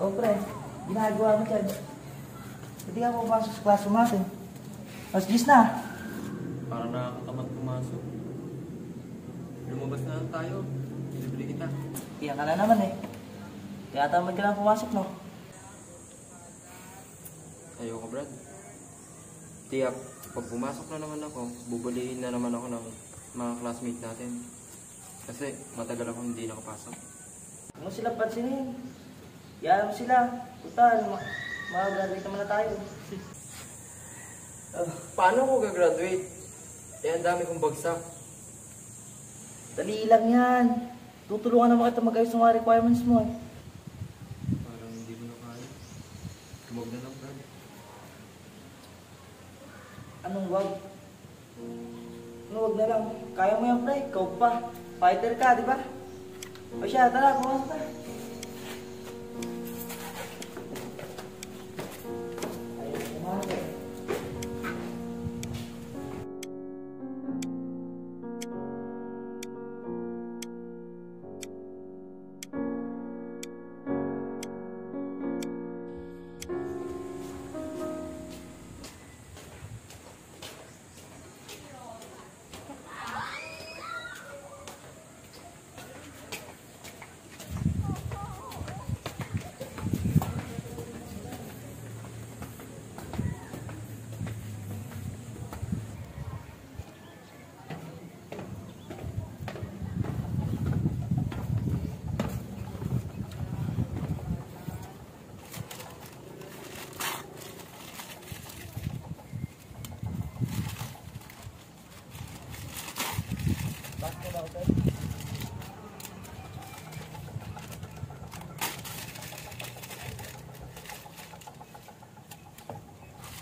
O pre, ginagawa mo dyan. Hindi ka mapapasok sa classroom natin. Mas 10 na. Para nakakatamad pumasok. Lumabas na lang tayo. Libre kita. Kaya ka na naman eh. Kaya tamad ka lang pumasok, no? Ayoko, Brad. Tiyak, pag pumasok na naman ako, bubulihin na naman ako ng mga classmate natin. Kasi matagal ako hindi nakapasok. Huwag mo sila pansinin. Kaya mo sila. Total, mag-graduate naman na tayo. Paano ako gagraduate? Eh, ang dami kong bagsak. Dali lang yan. Tutulungan naman kita mag-ayos ng mga requirements mo eh. Parang hindi ko na kaya. Tumog na lang, Brad. Anong wag? Ano wag na lang? Kaya mo yan, pre. Ikaw pa. Fighter ka, di ba? O siya, tara, pumasok ka. Ayun, pumasok eh.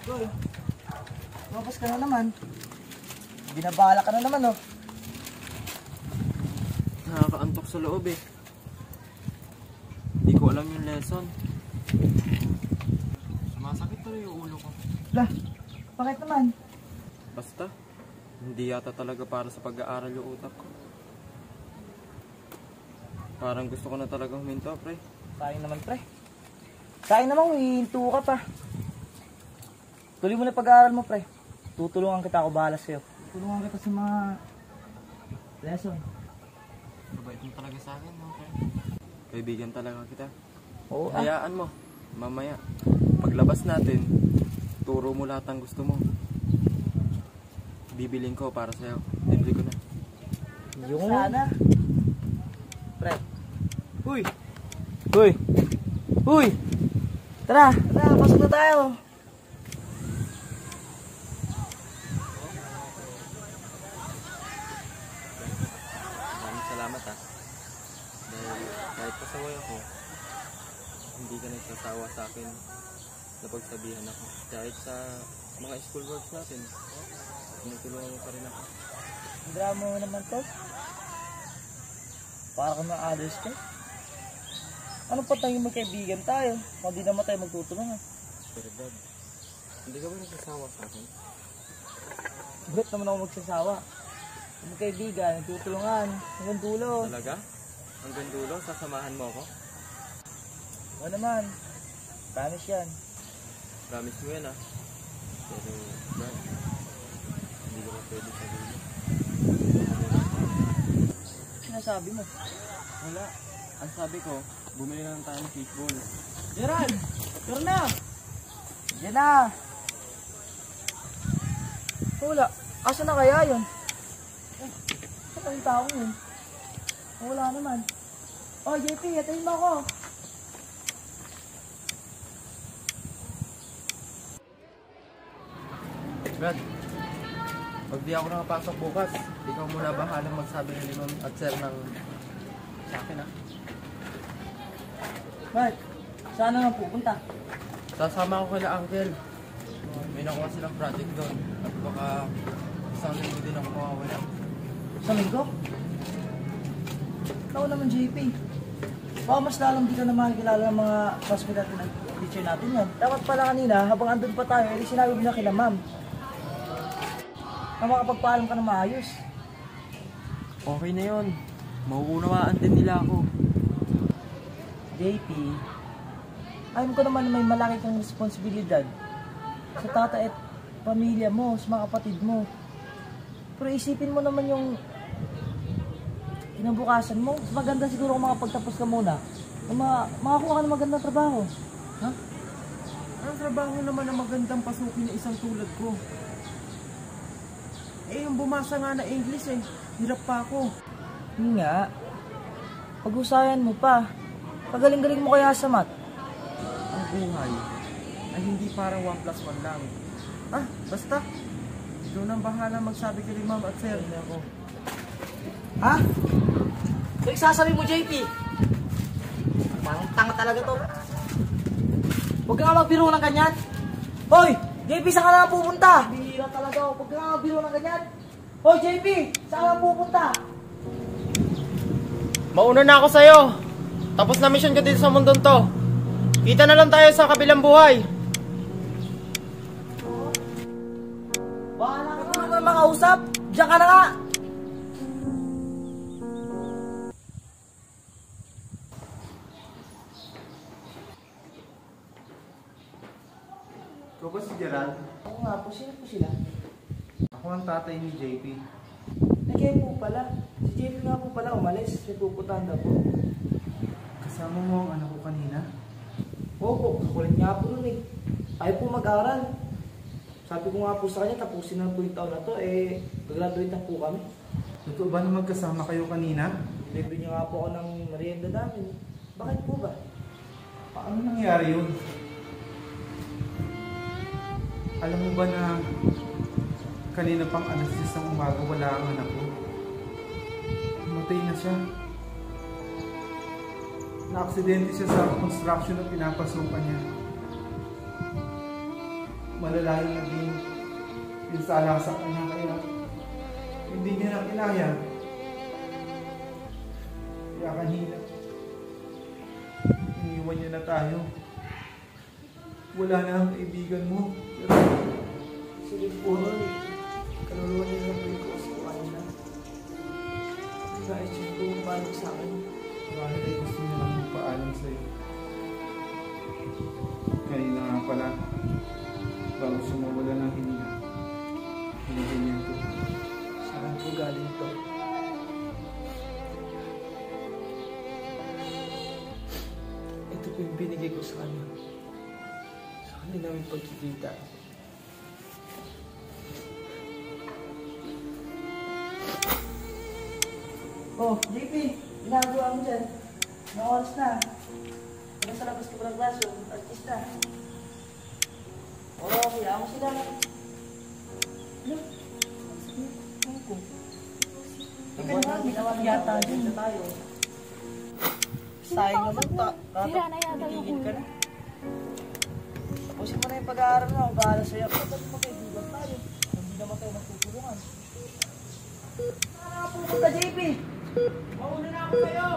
Goy, lumabas ka na naman. Binabala ka na naman, oh. Nakakaantok sa loob eh. Hindi ko alam yung lesson. Sumasakit tuloy yung ulo ko. Lah, bakit naman? Basta, hindi yata talaga para sa pag-aaral yung utak ko. Parang gusto ko na talaga huminto, pre. Sayang naman, pre. Sayang naman, hihinto ka pa. Tuloy mo na pag-aaral mo, pre. Tutulungan kita, ako bahala sa'yo. Tutulungan kita sa mga lesson. Mabait mo talaga sa akin, no, pre. Kaibigan talaga kita. Oo, Hayaan mo, mamaya, paglabas natin, turo mo lahat ng gusto mo. Bibiling ko para sa'yo. Libre ko na. Yung sana. Pre. Uy! Uy! Uy! Tara, pasok na tayo. Maraming salamat ha. Dahil kahit pasaway ako, hindi ka nagsasawa sa akin na pagsabihan ako. Kahit sa mga school works natin, tinutulungan mo pa rin ako. Ang drama mo naman to. Para ka mga others ka. Ano pa tayo magkaibigan tayo? Kung di naman tayo magtutulungan. Pero Dad, hindi ka ba nagsasawa sa akin? Bakit naman ako magsasawa? Magkaibigan, nagtutulungan, hanggang dulo. Talaga? Hanggang dulo, sasamahan mo ako? Oo naman. Promise yan. Promise mo yan ah. Pero Brad, hindi ko pa pwede sabihin. Sinasabi mo. Wala. Ang sabi ko, bumili na lang tayo ng fishball. Gerald! Tara na! Yan na! Wala. Asa na kaya yun? Saan ang tao yun? Wala naman. Oh, JP, hatayin mo ako. Brad, pag di ako nakapasok bukas, ikaw muna bahalang magsabi ng Limon at Sir ng sa akin ah. Bakit? Saan na nga pupunta? Sasama ko kila Uncle. May nakuha silang project doon. At baka isang linggo din ako mawawala. Sa linggo? Ikaw naman, JP. Baka mas lalong di ka na makikilala ng mga classmate natin ng teacher natin yan. Dapat pala kanina, habang andun pa tayo, eh, sinabi mo na kila ma'am. Na makapagpaalam ka na maayos. Okay na yun. Mauunawaan din nila ako. JP, Alam ko naman na may malaki kang responsibilidad sa tata at pamilya mo, sa mga kapatid mo. Pero isipin mo naman yung kinabukasan mo. Mas maganda siguro kung makapagtapos ka muna. Makakuha ka ng magandang trabaho. Ha? Anong trabaho naman na magandang pasukin na isang tulad ko? Eh, yung bumasa nga na English eh. Hirap pa ako. Hindi nga. Pag-usayan mo pa. Pagaling-galing mo kaya sa math. Ang buhay ay hindi para 1 plus 1 lang. Ah, basta. Ikaw nang bahala magsabi kay ma'am at sir. Ako. Ha? So, isasabi mo, JP? Parang tanga talaga to. Huwag ka nga magbiro ng ganyan. Hoy! JP, saan ka na pupunta? Bihira talaga ako. Huwag ka nga magbiro ng ganyan. Hoy, JP! Saan ka na pupunta? Mauna na ako sa'yo. Tapos na mission ko dito sa mundong to. Kita na lang tayo sa kabilang buhay. Bahala ka naman makausap. Diyan ka na nga. Ikaw ba si Gerald? Oo nga po, sino po sila? Ako ang tatay ni JP. Nagkaya po pala. Si JP nga po pala umalis. May pupuntahan daw po. Kasama mo ang anak ko kanina? Opo, kakulit nga po nun eh. Ayaw po mag-aral. Sabi ko nga po sa kanya, tapusin na po yung taon na to, eh, graduate na po kami. Totoo ba na magkasama kayo kanina? Libre niyo nga po ako ng merienda namin. Bakit po ba? Paano nangyari yun? Alam mo ba na kanina pang alas 10 ng umaga wala ang anak ko? Matay na siya. Na-aksidente siya sa construction na pinapasukan niya. Malala yung naging pinsala sa kanya kaya hindi niya na kinaya. Kaya kanina iniwan niya na tayo. Wala na ang kaibigan mo. Sige po nun eh. Kaluluwa niyo na po yung kusukan na. Kahit siya po balik sa akin. Marahil ay gusto niya lang magpaalam sa'yo. Kanina nga pala, bago siya mawala ng hininga, hinihingan ko. Saan po galing to? Ito po yung binigay ko sa kanya. Sa kanya namin pagkikita. Oh, JP, ginagawa mo dyan. Mga oras na. Nasa labas ka pa ng klaso, artista. Oo, kaya mo sila. Ano? Ano ko? Ikaw na, ginawa yata din na tayo. Sayang naman, Sira na yata yung Nagigil ka ulo. na. Tapusin mo na yung pag-aaral mo, ang bahala sa'yo. Ba't magkaibigan tayo? Hindi naman tayo magtutulungan. Pupunta, JP! Mauna na ako sa'yo.